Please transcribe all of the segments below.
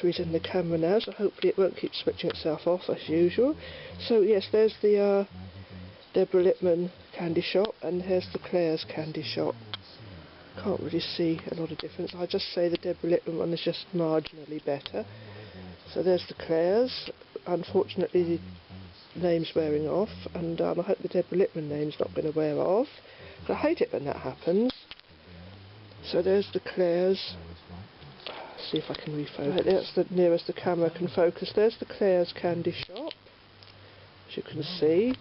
batteries in the camera now, so hopefully it won't keep switching itself off as usual. So yes, there's the Deborah Lippmann Candy Shop, and here's the Claire's Candy Shop. Can't really see a lot of difference. I just say the Deborah Lippmann one is just marginally better. So there's the Claire's. Unfortunately the name's wearing off, and I hope the Deborah Lippmann name's not going to wear off. I hate it when that happens. So there's the Claire's. See if I can refocus. Right, that's the nearest the camera can focus. There's the Claire's Candy Shop, as you can see,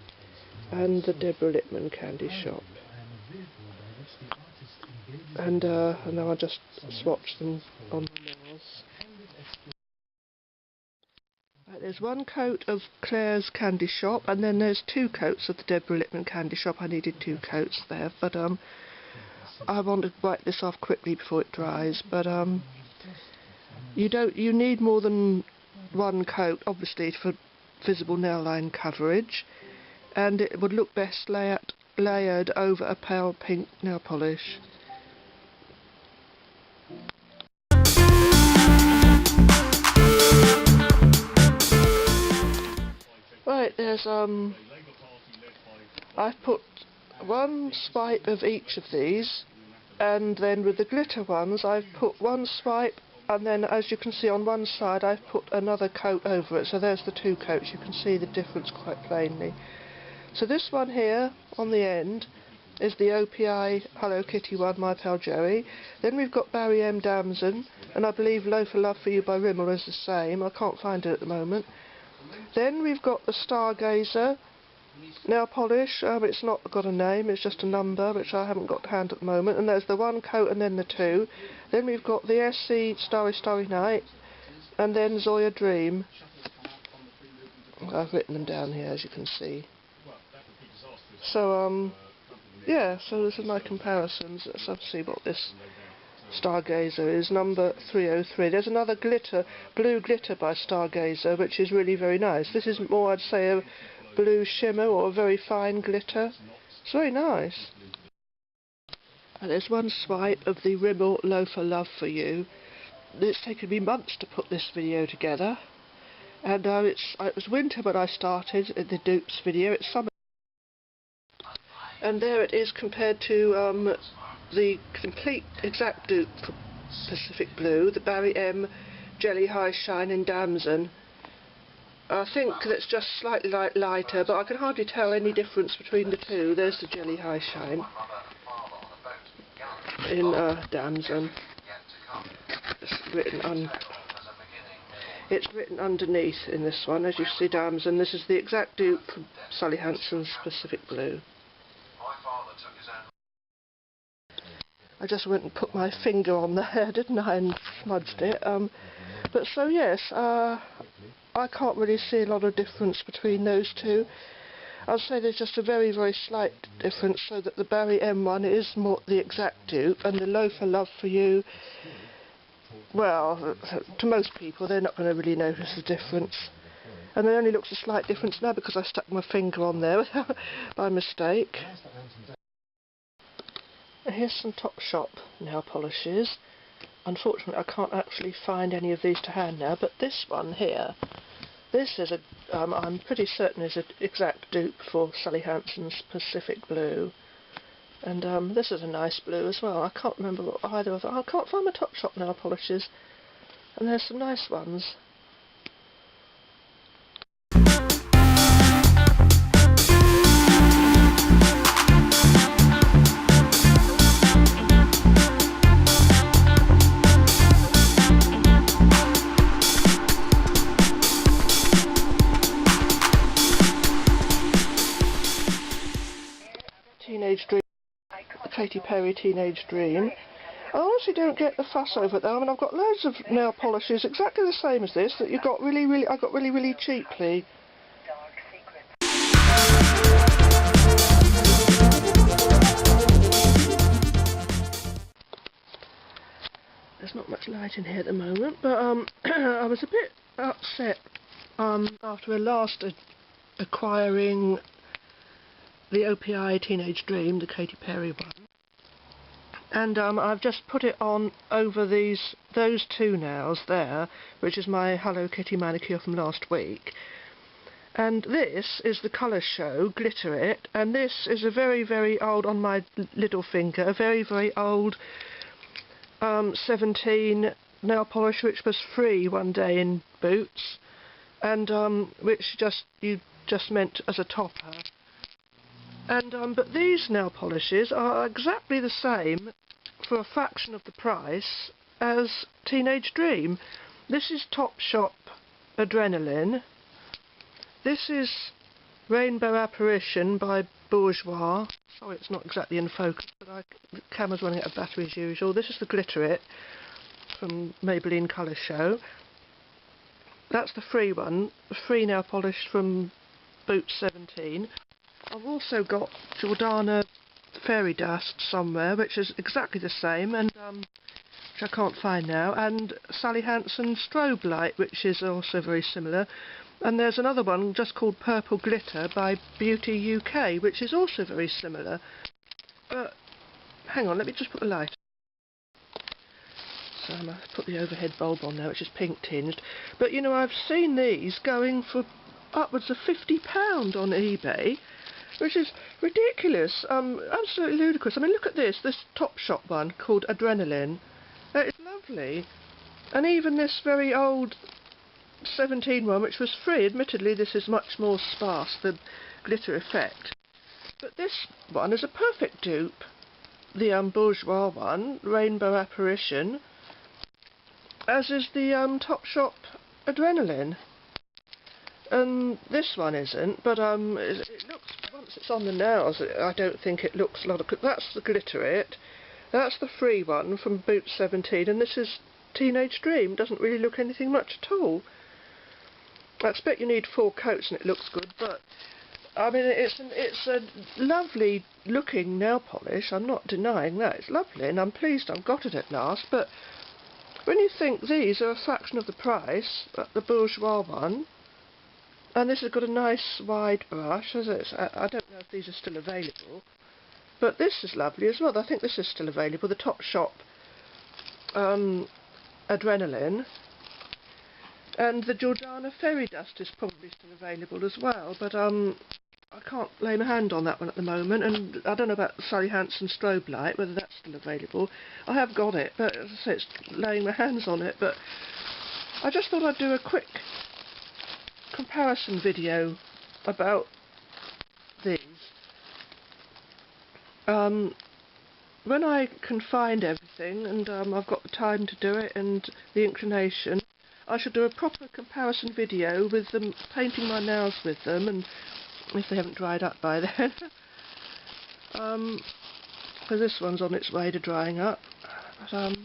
and the Deborah Lippmann Candy Shop. And now I'll just swatch them on the nails. Right, there's one coat of Claire's Candy Shop, and then there's two coats of the Deborah Lippmann Candy Shop. I needed two coats there, but I want to wipe this off quickly before it dries. But you need more than one coat, obviously, for visible nail line coverage, and it would look best layered over a pale pink nail polish. Right, there's I've put one swipe of each of these, and then with the glitter ones I've put one swipe, and then as you can see on one side I've put another coat over it, so there's the two coats. You can see the difference quite plainly. So this one here on the end is the OPI Hello Kitty one, My Pal Joey. Then we've got Barry M. Damson, and I believe Loafer Love for You by Rimmel is the same. I can't find it at the moment. Then we've got the Stargazer nail polish. It's not got a name, it's just a number, which I haven't got to hand at the moment. And there's the one coat and then the two. Then we've got the Essie Starry Starry Night, and then Zoya Dream. I've written them down here, as you can see. So yeah, so these are my comparisons. Let's have a see what this Stargazer is, number 303. There's another glitter, blue glitter by Stargazer, which is really very nice. This is more, I'd say, a blue shimmer or a very fine glitter. It's very nice. And there's one swipe of the Rimmel Loafer Love for You. It's taken me months to put this video together, and it was winter when I started the dupes video. It's summer, and there it is compared to the complete exact dupe for Pacific Blue, the Barry M Jelly High Shine in Damson. I think it's just slightly lighter, but I can hardly tell any difference between the two. There's the Jelly High Shine in Damson. It's written underneath in this one, as you see, Damson. This is the exact dupe from Sally Hansen's Pacific Blue. I just went and put my finger on there, didn't I, and smudged it. But so yes, I can't really see a lot of difference between those two. I'll say there's just a very, very slight difference, so that the Barry M one is more the exact dupe, and the Loafer Love for You, well, to most people, they're not going to really notice the difference. And it only looks a slight difference now because I stuck my finger on there by mistake. Here's some Topshop nail polishes. Unfortunately, I can't actually find any of these to hand now, but this one here, this is I'm pretty certain is an exact dupe for Sally Hansen's Pacific Blue. And this is a nice blue as well. I can't remember what either of them. I can't find my Topshop nail polishes. And there's some nice ones. Teenage Dream, Katy Perry Teenage Dream. I honestly don't get the fuss over it though. I mean, I've got loads of nail polishes exactly the same as this that I got really cheaply. There's not much light in here at the moment, but I was a bit upset after last acquiring the OPI Teenage Dream, the Katy Perry one, And I've just put it on over those two nails there, which is my Hello Kitty manicure from last week. And this is the Colour Show Glitter It, and this is a very, very old, on my little finger, a very, very old 17 nail polish which was free one day in Boots, and which you just meant as a topper. And but these nail polishes are exactly the same for a fraction of the price as Teenage Dream. This is Topshop Adrenalin. This is Rainbow Apparition by Bourjois. Sorry, it's not exactly in focus, but the camera's running out of battery as usual. This is the Glitter It from Maybelline Colour Show. That's the free one, the free nail polish from Boots 17. I've also got Jordana Fairy Dust somewhere, which is exactly the same, and which I can't find now, and Sally Hansen Strobe Light, which is also very similar. And there's another one just called Purple Glitter by Beauty UK, which is also very similar. But hang on, let me just put the light. So I must put the overhead bulb on now, which is pink tinged. But you know, I've seen these going for upwards of £50 on eBay, which is ridiculous, absolutely ludicrous. I mean, look at this Topshop one called Adrenalin. It's lovely. And even this very old 17 one, which was free. Admittedly, this is much more sparse, the glitter effect. But this one is a perfect dupe. The Bourjois one, Rainbow Apparition, as is the Topshop Adrenalin. And this one isn't, but it looks, once it's on the nails, I don't think it looks a lot of... That's the Glitter It. That's the free one from Boots 17, and this is Teenage Dream. Doesn't really look anything much at all. I expect you need 4 coats and it looks good, but I mean, it's a lovely looking nail polish. I'm not denying that. It's lovely, and I'm pleased I've got it at last. But when you think these are a fraction of the price, the Bourjois one, and this has got a nice wide brush, I don't know if these are still available, but this is lovely as well. I think this is still available, the Topshop Adrenalin. And the Jordana Fairy Dust is probably still available as well, but I can't lay my hand on that one at the moment, and I don't know about Sally Hansen Strobe Light, whether that's still available. I have got it, but as I say, it's laying my hands on it. But I just thought I'd do a quick comparison video about these. When I can find everything, and I've got the time to do it and the inclination, I should do a proper comparison video with them, painting my nails with them, and if they haven't dried up by then. Because this one's on its way to drying up. But I'll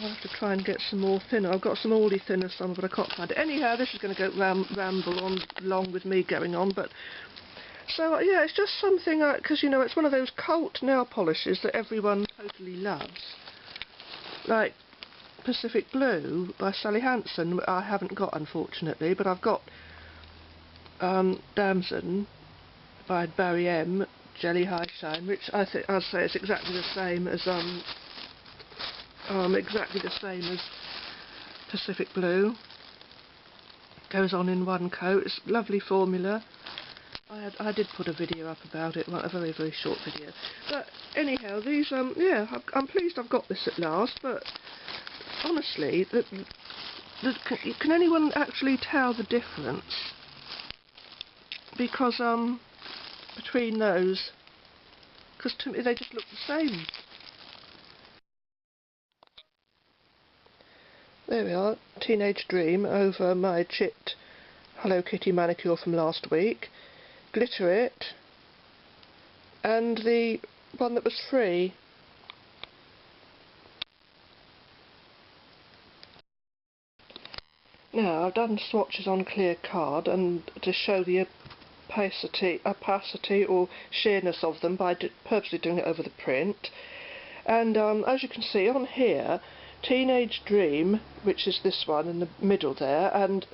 have to try and get some more thinner. I've got some Orly thinner somewhere, but I can't find it. Anyhow, this is going to go ramble on along with me going on. But so yeah, it's just something, because you know, it's one of those cult nail polishes that everyone totally loves, like Pacific Blue by Sally Hansen. I haven't got, unfortunately, but I've got Damson by Barry M, Jelly High Shine, which I'd say is exactly the same as Pacific Blue. Goes on in one coat. It's a lovely formula. I did put a video up about it, a very, very short video. But anyhow, these yeah, I'm pleased I've got this at last. But honestly, can anyone actually tell the difference? Because between those, because to me they just look the same. There we are, Teenage Dream over my Chit Hello Kitty manicure from last week, Glitter It, and the one that was free. Now, I've done swatches on clear card and to show the opacity or sheerness of them by purposely doing it over the print. And as you can see on here, Teenage Dream, which is this one in the middle there, and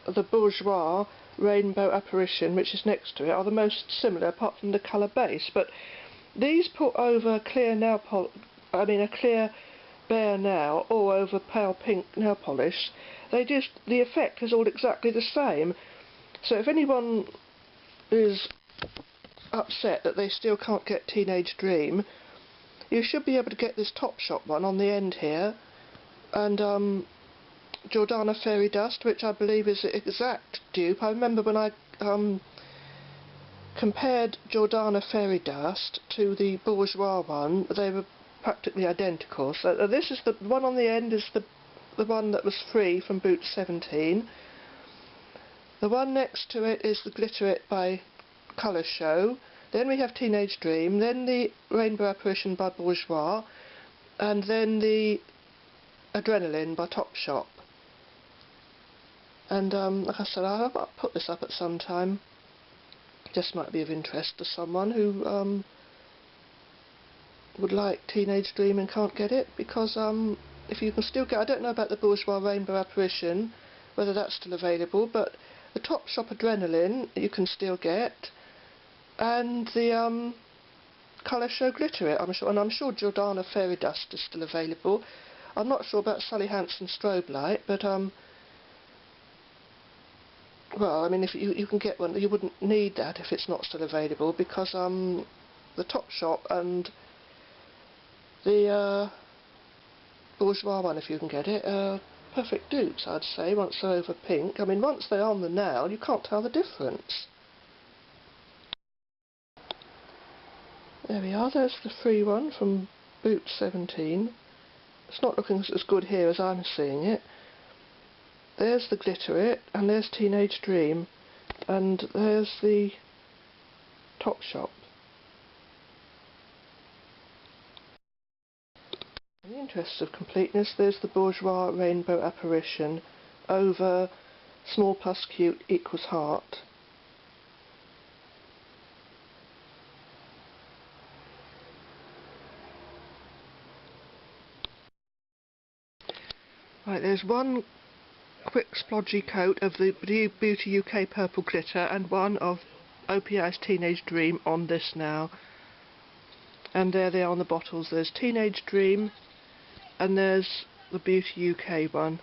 the Bourjois Rainbow Apparition, which is next to it, are the most similar apart from the colour base. But These put over clear nail a clear bare nail or over pale pink nail polish, the effect is all exactly the same. So if anyone is upset that they still can't get Teenage Dream, you should be able to get this Topshop one on the end here, and Jordana Fairy Dust, which I believe is the exact dupe. I remember when I compared Jordana Fairy Dust to the Bourjois one, they were practically identical. So this is the one on the end, is the one that was free from boot 17. The one next to it is the Glitter It by Colour Show. Then we have Teenage Dream, then the Rainbow Apparition by Bourjois, and then the Adrenalin by Topshop. And like I said, I'll put this up at some time. Just might be of interest to someone who would like Teenage Dream and can't get it, because if you can still get, I don't know about the Bourjois Rainbow Apparition, whether that's still available, but the Topshop Adrenalin you can still get, and the Colour Show Glitter It, I'm sure Jordana Fairy Dust is still available. I'm not sure about Sally Hansen Strobe Light, but well, I mean, if you can get one, you wouldn't need that if it's not still available, because the Topshop and the Bourjois one, if you can get it, perfect dupes, I'd say, once they're over pink. I mean, once they're on the nail, you can't tell the difference. There we are, there's the free one from boot 17. It's not looking as good here as I'm seeing it. There's the Glitter It, and there's Teenage Dream, and there's the Topshop. In the interest of completeness, there's the Bourjois Rainbow Apparition over small plus cute equals heart. Right, there's one quick splodgy coat of the Beauty UK Purple Glitter and one of OPI's Teenage Dream on this now. And there they are on the bottles. There's Teenage Dream and there's the Beauty UK one,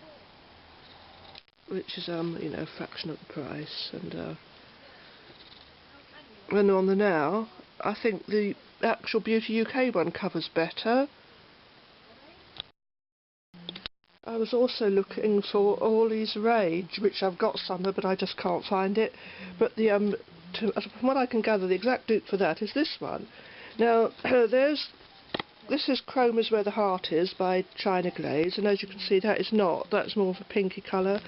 which is you know, a fraction of the price. And when they're on the now, I think the actual Beauty UK one covers better. I was also looking for Orly Rage, which I've got somewhere, but I just can't find it. But the from what I can gather, the exact dupe for that is this one. Now, this is Chrome is Where the Heart Is by China Glaze, and as you can see, that is not. That's more of a pinky colour.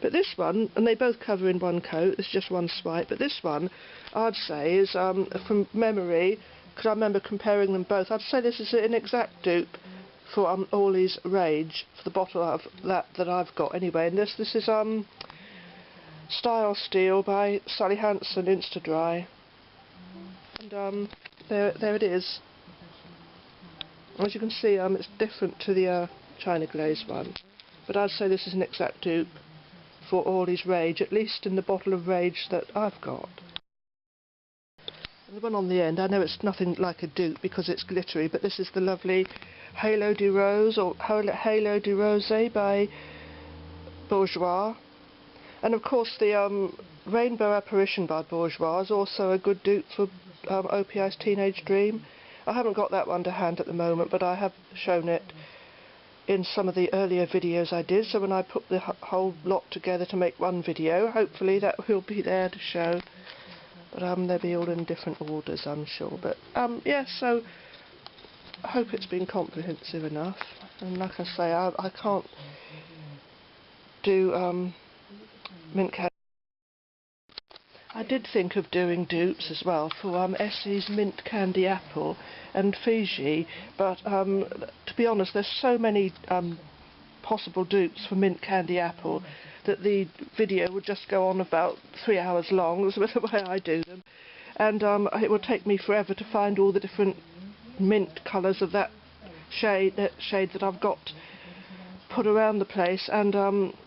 But this one, and they both cover in one coat. This is just one swipe. But this one, I'd say, is from memory, because I remember comparing them both. I'd say this is an exact dupe for Orly Rage, for the bottle of that I've got anyway. And this is Style Steel by Sally Hansen Insta Dry. And there it is. As you can see, it's different to the China Glaze one, but I'd say this is an exact dupe for Orly Rage, at least in the bottle of Rage that I've got. And the one on the end, I know it's nothing like a dupe because it's glittery, but this is the lovely Halo de Rose, or Halo de Rose by Bourjois. And of course the Rainbow Apparition by Bourjois is also a good dupe for OPI's Teenage Dream. I haven't got that one to hand at the moment, but I have shown it in some of the earlier videos I did, so when I put the whole lot together to make one video, hopefully that will be there to show. But they'll be all in different orders, I'm sure. But yeah, so I hope it's been comprehensive enough. And like I say, I can't do mint candy. I did think of doing dupes as well for Essie's Mint Candy Apple and Fiji, but to be honest, there's so many possible dupes for Mint Candy Apple that the video would just go on about 3 hours long, that's the way I do them, and it would take me forever to find all the different mint colours of that shade that I've got put around the place. And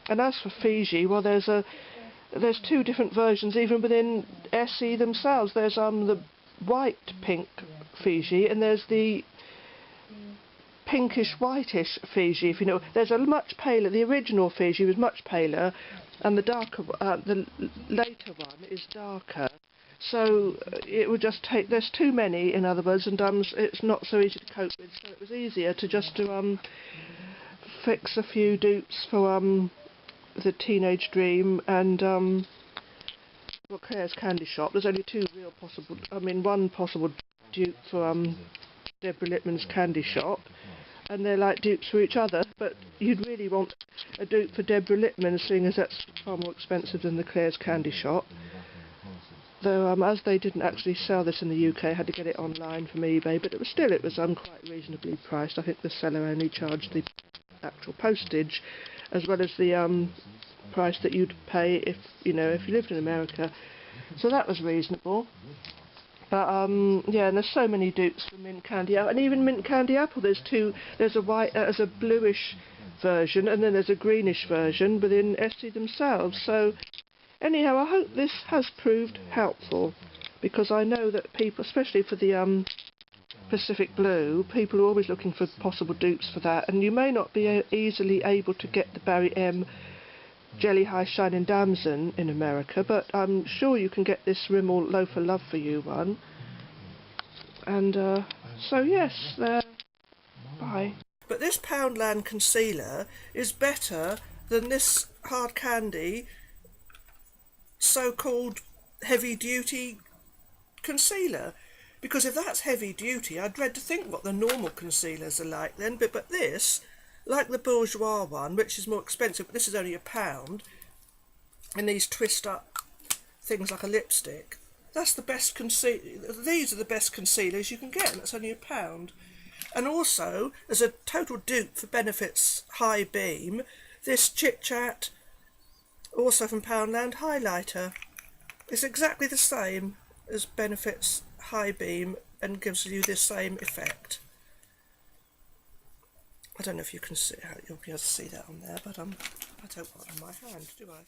as for Fiji, well, there's two different versions even within Essie themselves. There's the white pink Fiji, and there's the pinkish whitish Fiji. If you know, there's a much paler. The original Fiji was much paler, and the darker, the later one is darker. So it would just take. There's too many, in other words, and it's not so easy to cope with. So it was easier to just fix a few dupes for the Teenage Dream and Claire's Candy Shop. There's only one possible dupe for Deborah Lippmann's Candy Shop, and they're like dupes for each other, but you'd really want a dupe for Deborah Lippmann, seeing as that's far more expensive than the Claire's Candy Shop. Though as they didn't actually sell this in the UK, I had to get it online from eBay, but it was quite reasonably priced. I think the seller only charged the actual postage, as well as the price that you'd pay if you lived in America. So that was reasonable. But yeah, and there's so many dupes for Mint Candy Apple, and even Mint Candy Apple. There's a white, there's a bluish version, and then there's a greenish version within Essie themselves. So anyhow, I hope this has proved helpful, because I know that people, especially for the Pacific Blue, people are always looking for possible dupes for that, and you may not be easily able to get the Barry M Jelly High Shining Damson in America, but I'm sure you can get this Rimmel Loafer Love For You one. And so yes, there. Bye. But this Poundland concealer is better than this hard candy so-called heavy duty concealer, because if that's heavy duty, I dread to think what the normal concealers are like then. But this, like the Bourjois one, which is more expensive, but this is only £1, and these twist up things like a lipstick, that's the best concealer. These are the best concealers you can get, and that's only £1. And also, as a total dupe for Benefit's High Beam, this Chit Chat, also from Poundland, highlighter. It's exactly the same as Benefit's High Beam and gives you the same effect. I don't know if you can see how you'll be able to see that on there, but I don't want it on my hand, do I?